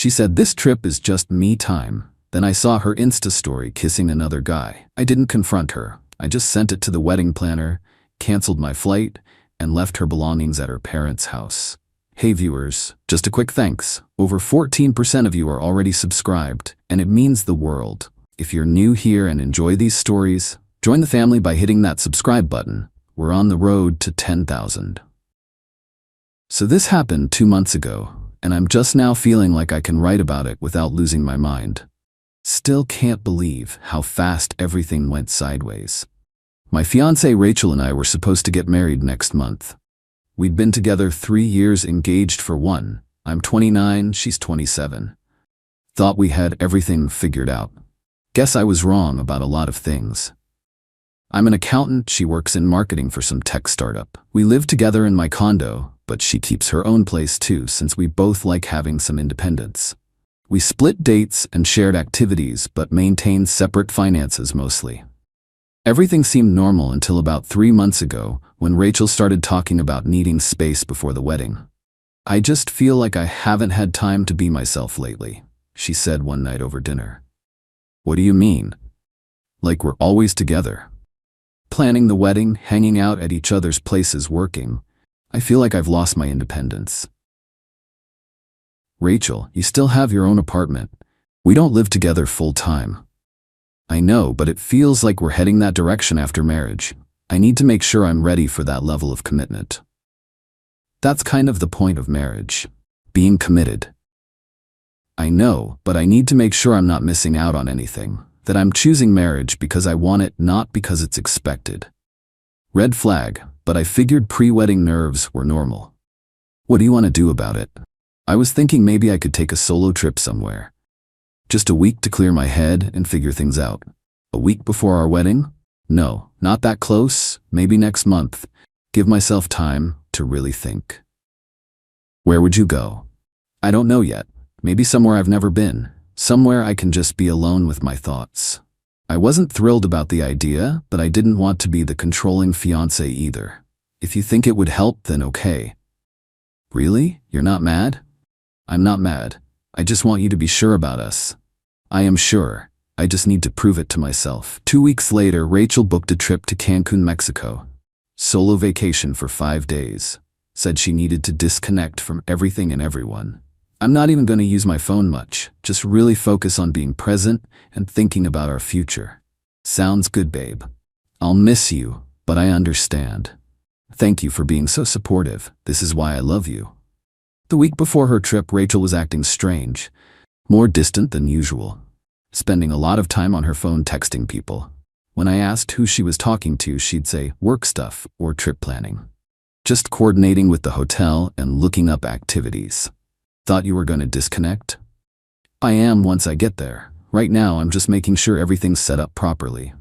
She said this trip is just me time. Then I saw her Insta story kissing another guy. I didn't confront her. I just sent it to the wedding planner, canceled my flight, and left her belongings at her parents' house. Hey viewers, just a quick thanks. Over 14% of you are already subscribed, and it means the world. If you're new here and enjoy these stories, join the family by hitting that subscribe button. We're on the road to 10,000. So this happened 2 months ago, and I'm just now feeling like I can write about it without losing my mind. Still can't believe how fast everything went sideways. My fiancée Rachel and I were supposed to get married next month. We'd been together 3 years, engaged for 1. I'm 29, she's 27. Thought we had everything figured out. Guess I was wrong about a lot of things. I'm an accountant, she works in marketing for some tech startup. We live together in my condo, but she keeps her own place too since we both like having some independence. We split dates and shared activities but maintained separate finances mostly. Everything seemed normal until about 3 months ago when Rachel started talking about needing space before the wedding. I just feel like I haven't had time to be myself lately, she said one night over dinner. What do you mean? Like we're always together. Planning the wedding, hanging out at each other's places, working. I feel like I've lost my independence. Rachel, you still have your own apartment. We don't live together full time. I know, but it feels like we're heading that direction after marriage. I need to make sure I'm ready for that level of commitment. That's kind of the point of marriage. Being committed. I know, but I need to make sure I'm not missing out on anything. That I'm choosing marriage because I want it, not because it's expected. Red flag, but I figured pre-wedding nerves were normal. What do you want to do about it? I was thinking maybe I could take a solo trip somewhere. Just a week to clear my head and figure things out. A week before our wedding? No, not that close, maybe next month. Give myself time to really think. Where would you go? I don't know yet. Maybe somewhere I've never been. Somewhere I can just be alone with my thoughts. I wasn't thrilled about the idea, but I didn't want to be the controlling fiancé either. If you think it would help, then okay. Really? You're not mad? I'm not mad. I just want you to be sure about us. I am sure. I just need to prove it to myself. 2 weeks later, Rachel booked a trip to Cancun, Mexico. Solo vacation for 5 days. Said she needed to disconnect from everything and everyone. I'm not even going to use my phone much, just really focus on being present and thinking about our future. Sounds good, babe. I'll miss you, but I understand. Thank you for being so supportive. This is why I love you. The week before her trip, Rachel was acting strange, more distant than usual, spending a lot of time on her phone texting people. When I asked who she was talking to, she'd say work stuff or trip planning. Just coordinating with the hotel and looking up activities. Thought you were going to disconnect? I am once I get there. Right now, I'm just making sure everything's set up properly.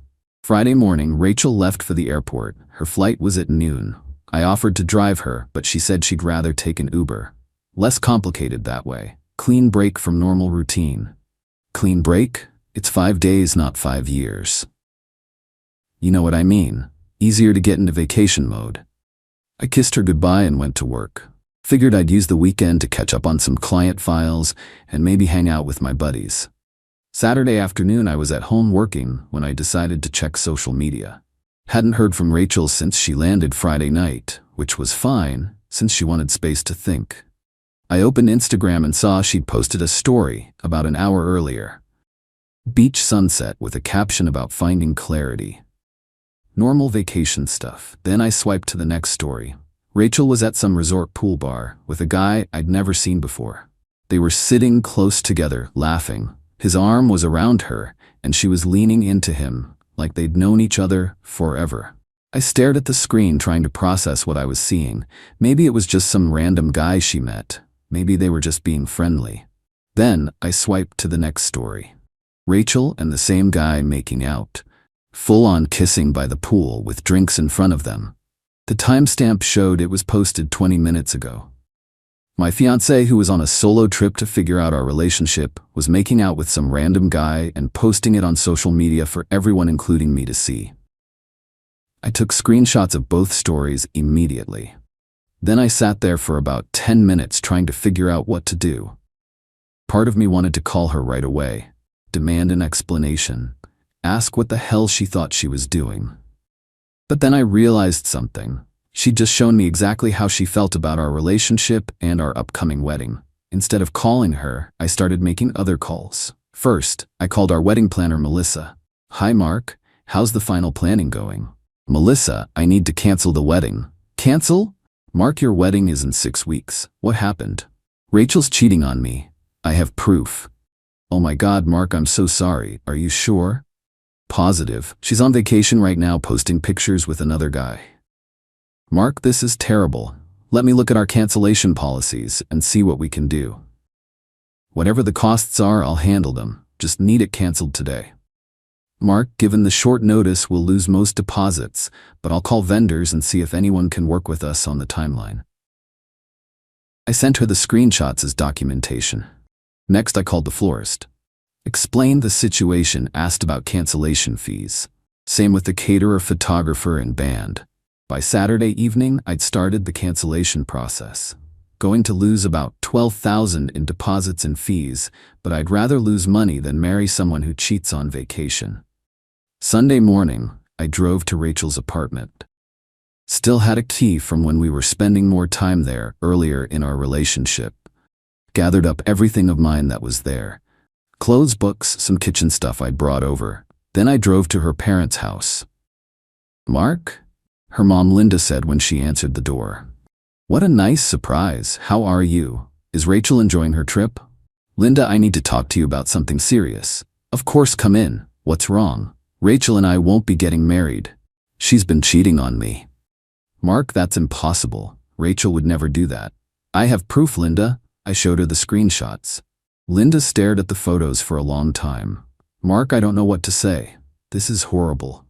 Friday morning, Rachel left for the airport. Her flight was at noon. I offered to drive her, but she said she'd rather take an Uber. Less complicated that way. Clean break from normal routine. Clean break? It's 5 days, not 5 years. You know what I mean. Easier to get into vacation mode. I kissed her goodbye and went to work. Figured I'd use the weekend to catch up on some client files and maybe hang out with my buddies. Saturday afternoon I was at home working when I decided to check social media. Hadn't heard from Rachel since she landed Friday night, which was fine since she wanted space to think. I opened Instagram and saw she'd posted a story about an hour earlier. Beach sunset with a caption about finding clarity. Normal vacation stuff. Then I swiped to the next story. Rachel was at some resort pool bar with a guy I'd never seen before. They were sitting close together, laughing. His arm was around her, and she was leaning into him, like they'd known each other forever. I stared at the screen trying to process what I was seeing. Maybe it was just some random guy she met. Maybe they were just being friendly. Then I swiped to the next story. Rachel and the same guy making out. Full-on kissing by the pool with drinks in front of them. The timestamp showed it was posted 20 minutes ago. My fiancé, who was on a solo trip to figure out our relationship, was making out with some random guy and posting it on social media for everyone, including me, to see. I took screenshots of both stories immediately. Then I sat there for about 10 minutes trying to figure out what to do. Part of me wanted to call her right away, demand an explanation, ask what the hell she thought she was doing. But then I realized something. She'd just shown me exactly how she felt about our relationship and our upcoming wedding. Instead of calling her, I started making other calls. First, I called our wedding planner, Melissa. "Hi Mark, how's the final planning going?" "Melissa, I need to cancel the wedding." "Cancel? Mark, your wedding is in 6 weeks. What happened?" "Rachel's cheating on me. I have proof." "Oh my God, Mark, I'm so sorry. Are you sure?" "Positive. She's on vacation right now posting pictures with another guy." "Mark, this is terrible. Let me look at our cancellation policies and see what we can do. Whatever the costs are, I'll handle them. Just need it canceled today." "Mark, given the short notice, we'll lose most deposits, but I'll call vendors and see if anyone can work with us on the timeline." I sent her the screenshots as documentation. Next, I called the florist. Explained the situation, asked about cancellation fees. Same with the caterer, photographer, and band. By Saturday evening, I'd started the cancellation process. Going to lose about $12,000 in deposits and fees, but I'd rather lose money than marry someone who cheats on vacation. Sunday morning, I drove to Rachel's apartment. Still had a key from when we were spending more time there earlier in our relationship. Gathered up everything of mine that was there. Clothes, books, some kitchen stuff I'd brought over. Then I drove to her parents' house. "Mark?" her mom Linda said when she answered the door. "What a nice surprise. How are you? Is Rachel enjoying her trip?" "Linda, I need to talk to you about something serious." "Of course, come in. What's wrong?" "Rachel and I won't be getting married. She's been cheating on me." "Mark, that's impossible. Rachel would never do that." "I have proof, Linda." I showed her the screenshots. Linda stared at the photos for a long time. "Mark, I don't know what to say. This is horrible.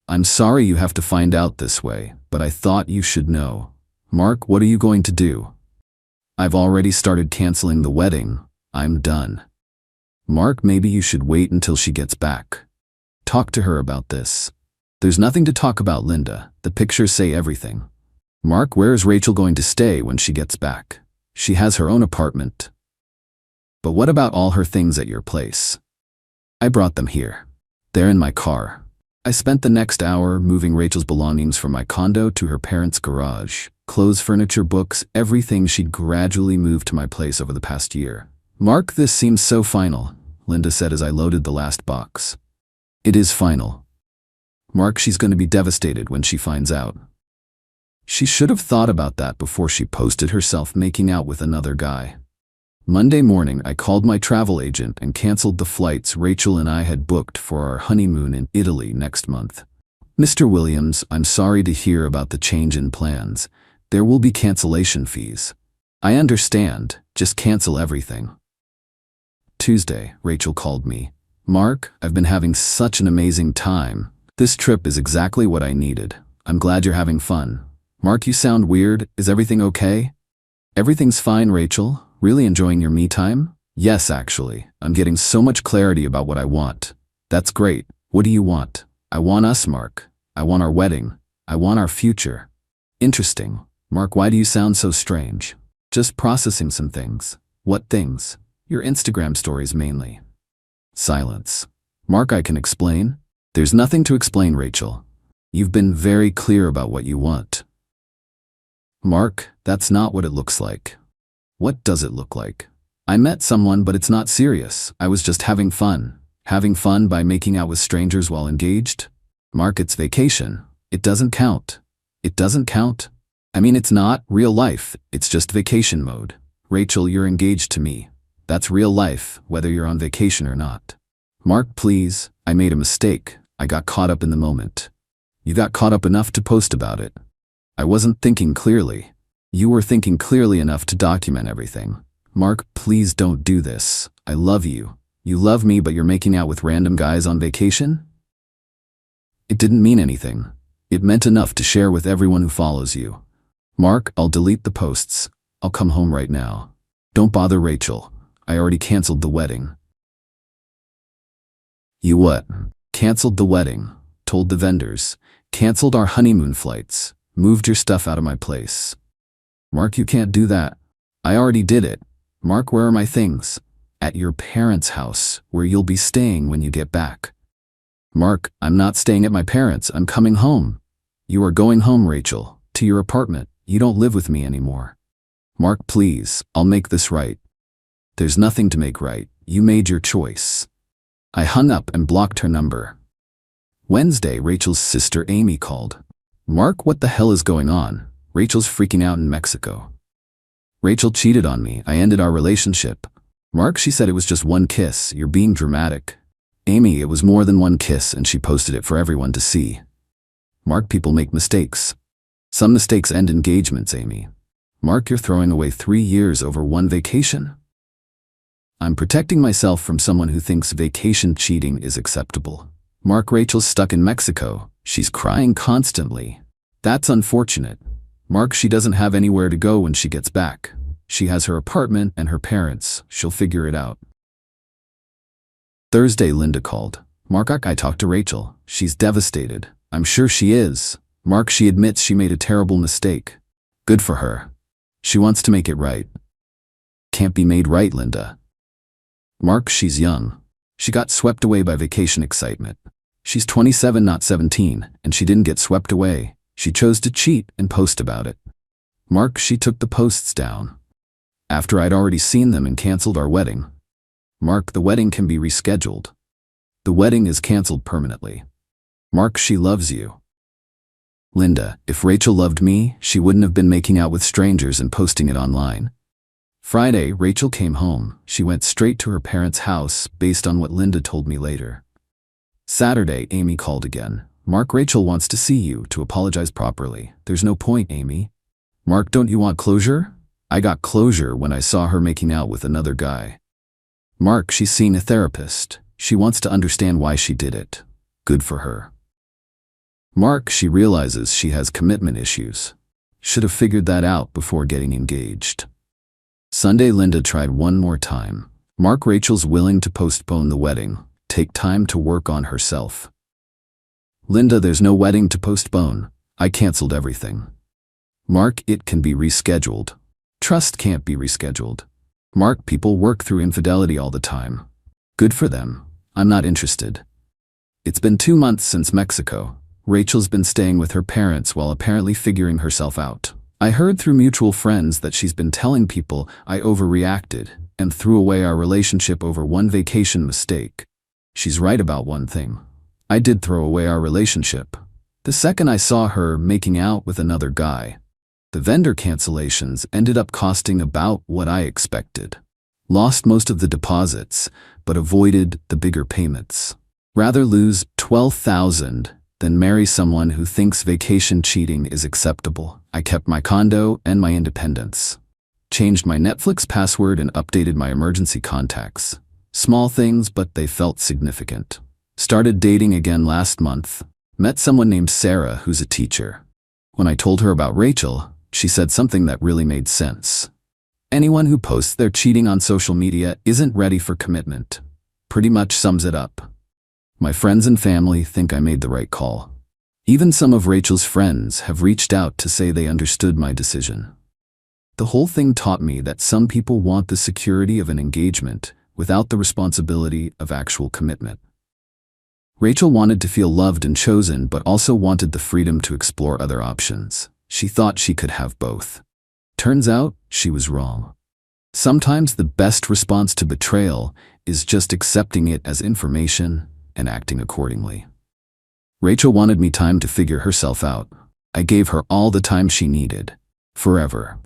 I'm sorry you have to find out this way, but I thought you should know." "Mark, what are you going to do?" "I've already started canceling the wedding. I'm done." "Mark, maybe you should wait until she gets back. Talk to her about this." "There's nothing to talk about, Linda. The pictures say everything." "Mark, where is Rachel going to stay when she gets back? She has her own apartment." "But what about all her things at your place?" "I brought them here. They're in my car." I spent the next hour moving Rachel's belongings from my condo to her parents' garage. Clothes, furniture, books, everything she'd gradually moved to my place over the past year. "Mark, this seems so final," Linda said as I loaded the last box. "It is final. Mark, she's going to be devastated when she finds out." She should have thought about that before she posted herself making out with another guy. Monday morning, I called my travel agent and canceled the flights Rachel and I had booked for our honeymoon in Italy next month. "Mr. Williams, I'm sorry to hear about the change in plans. There will be cancellation fees." "I understand. Just cancel everything." Tuesday, Rachel called me. "Mark, I've been having such an amazing time. This trip is exactly what I needed. I'm glad you're having fun." "Mark, you sound weird. Is everything okay?" "Everything's fine, Rachel. Really enjoying your me time?" "Yes, actually. I'm getting so much clarity about what I want." "That's great. What do you want?" "I want us, Mark. I want our wedding. I want our future." "Interesting. Mark, why do you sound so strange?" "Just processing some things." "What things?" "Your Instagram stories mainly." Silence. "Mark, I can explain." "There's nothing to explain, Rachel. You've been very clear about what you want." "Mark, that's not what it looks like." "What does it look like?" "I met someone, but it's not serious. I was just having fun." "Having fun by making out with strangers while engaged?" "Mark, it's vacation. It doesn't count." "It doesn't count?" "I mean, it's not real life. It's just vacation mode." "Rachel, you're engaged to me. That's real life, whether you're on vacation or not." "Mark, please. I made a mistake. I got caught up in the moment." "You got caught up enough to post about it." "I wasn't thinking clearly." "You were thinking clearly enough to document everything." "Mark, please don't do this. I love you. You love me, but you're making out with random guys on vacation?" "It didn't mean anything. It meant enough to share with everyone who follows you." "Mark, I'll delete the posts. I'll come home right now." "Don't bother, Rachel. I already canceled the wedding." "You what?" "Canceled the wedding. Told the vendors. Canceled our honeymoon flights. Moved your stuff out of my place." "Mark, you can't do that." "I already did it." "Mark, where are my things?" At your parents' house, where you'll be staying when you get back. Mark, I'm not staying at my parents', I'm coming home. You are going home, Rachel, to your apartment. You don't live with me anymore. Mark, please, I'll make this right. There's nothing to make right. You made your choice. I hung up and blocked her number. Wednesday, Rachel's sister Amy called. Mark, what the hell is going on? Rachel's freaking out in Mexico. Rachel cheated on me. I ended our relationship. Mark, she said it was just one kiss. You're being dramatic. Amy, it was more than one kiss and she posted it for everyone to see. Mark, people make mistakes. Some mistakes end engagements, Amy. Mark, you're throwing away 3 years over one vacation? I'm protecting myself from someone who thinks vacation cheating is acceptable. Mark, Rachel's stuck in Mexico. She's crying constantly. That's unfortunate. Mark, she doesn't have anywhere to go when she gets back. She has her apartment and her parents. She'll figure it out. Thursday, Linda called. Mark, I talked to Rachel. She's devastated. I'm sure she is. Mark, she admits she made a terrible mistake. Good for her. She wants to make it right. Can't be made right, Linda. Mark, she's young. She got swept away by vacation excitement. She's 27, not 17, and she didn't get swept away. She chose to cheat and post about it. Mark, she took the posts down after I'd already seen them and canceled our wedding. Mark, the wedding can be rescheduled. The wedding is canceled permanently. Mark, she loves you. Linda, if Rachel loved me, she wouldn't have been making out with strangers and posting it online. Friday, Rachel came home. She went straight to her parents' house based on what Linda told me later. Saturday, Amy called again. Mark, Rachel wants to see you to apologize properly. There's no point, Amy. Mark, don't you want closure? I got closure when I saw her making out with another guy. Mark, she's seen a therapist. She wants to understand why she did it. Good for her. Mark, she realizes she has commitment issues. Should have figured that out before getting engaged. Sunday, Linda tried one more time. Mark, Rachel's willing to postpone the wedding. Take time to work on herself. Linda, there's no wedding to postpone. I canceled everything. Mark, it can be rescheduled. Trust can't be rescheduled. Mark, people work through infidelity all the time. Good for them. I'm not interested. It's been 2 months since Mexico. Rachel's been staying with her parents while apparently figuring herself out. I heard through mutual friends that she's been telling people I overreacted and threw away our relationship over one vacation mistake. She's right about one thing. I did throw away our relationship. The second I saw her making out with another guy. The vendor cancellations ended up costing about what I expected. Lost most of the deposits, but avoided the bigger payments. Rather lose $12,000 than marry someone who thinks vacation cheating is acceptable. I kept my condo and my independence. Changed my Netflix password and updated my emergency contacts. Small things, but they felt significant. Started dating again last month. Met someone named Sarah who's a teacher. When I told her about Rachel, she said something that really made sense. Anyone who posts their cheating on social media isn't ready for commitment. Pretty much sums it up. My friends and family think I made the right call. Even some of Rachel's friends have reached out to say they understood my decision. The whole thing taught me that some people want the security of an engagement without the responsibility of actual commitment. Rachel wanted to feel loved and chosen, but also wanted the freedom to explore other options. She thought she could have both. Turns out, she was wrong. Sometimes the best response to betrayal is just accepting it as information and acting accordingly. Rachel wanted me time to figure herself out. I gave her all the time she needed. Forever.